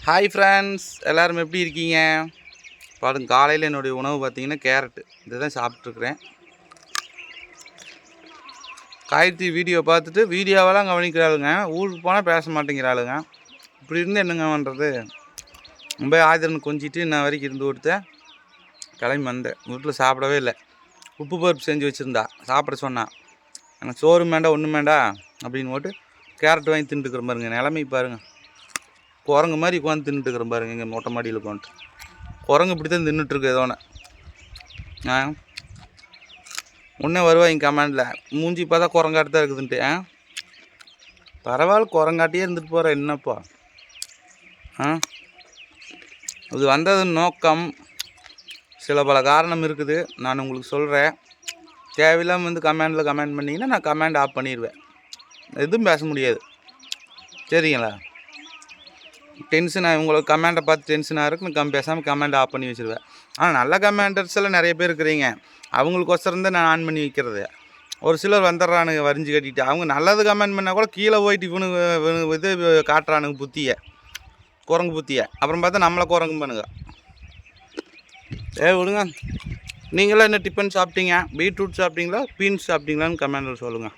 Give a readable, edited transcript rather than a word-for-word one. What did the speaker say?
Hi friends, எல்லோரும் எப்படி இருக்கீங்க? பாருங்க, காலையில் என்னுடைய உணவு பார்த்திங்கன்னா கேரட்டு இதுதான் சாப்பிட்ருக்குறேன். காயத்ரி வீடியோ பார்த்துட்டு வீடியோவெல்லாம் கவனிக்கிறாளுங்க, ஊருக்கு போனால் பேச மாட்டேங்கிறாளுங்க. இப்படி இருந்து என்னங்க பண்ணுறது? ரொம்ப ஆதிரன் கொஞ்சிட்டு இன்ன வரைக்கும் இருந்து கொடுத்தேன். கிளம்பி வந்தேன். வீட்டில் சாப்பிடவே இல்லை. உப்பு பருப்பு செஞ்சு வச்சுருந்தா சாப்பிட சொன்னான். எனக்கு சோறு வேண்டாம் ஒன்றும் வேண்டாம் அப்படின்னு போட்டு கேரட் வாங்கி தின்ட்டுக்கிற பாருங்க. நிலைமை பாருங்கள், குரங்கு மாதிரி உட்காந்து தின்னுட்டுருக்குற பாருங்க. இங்கே மொட்டை மாடியில் உட்காந்துட்டு குரங்கு இப்படி தான் தின்னுட்டுருக்கு. ஏதோன்னு முன்னே வருவாங்க கமெண்டில், மூஞ்சி பார்த்தா குரங்காட்டு தான் இருக்குதுன்ட்டு. பரவாயில்ல, குரங்காட்டியே இருந்துட்டு போகிற என்னப்பா. இது வந்தது நோக்கம் சில பல காரணம் இருக்குது. நான் உங்களுக்கு சொல்கிறேன். தேவையில்லாமல் வந்து கமெண்டில் கமெண்ட் பண்ணிங்கன்னா நான் கமெண்ட் ஆஃப் பண்ணிடுவேன். எதுவும் பேச முடியாது, சரிங்களா? டென்ஷனாக உங்களுக்கு கமெண்டை பார்த்து டென்ஷனாக இருக்கு, நான் பேசாமல் கமெண்ட் ஆஃப் பண்ணி வச்சுருவேன். ஆனால் நல்ல கமெண்டர்ஸ் எல்லாம் நிறைய பேர் இருக்கிறீங்க. அவங்களுக்கொசரம் தான் நான் ஆன் பண்ணி வைக்கிறது. ஒரு சிலர் வந்துடுறானுங்க வரிஞ்சு கட்டிட்டு. அவங்க நல்லது கமெண்ட் பண்ணால் கூட கீழே போயிட்டு இவனு இது காட்டுறானுங்க புத்தியை, குரங்கு புத்தியை. அப்புறம் பார்த்தா நம்மளை குரங்கு பண்ணுங்க. விடுங்க. நீங்களாம் என்ன டிஃபன் சாப்பிட்டீங்க? பீட்ரூட் சாப்பிட்டீங்களா, பீன்ஸ் சாப்பிட்டீங்களான்னு கமெண்டில் சொல்லுங்கள்.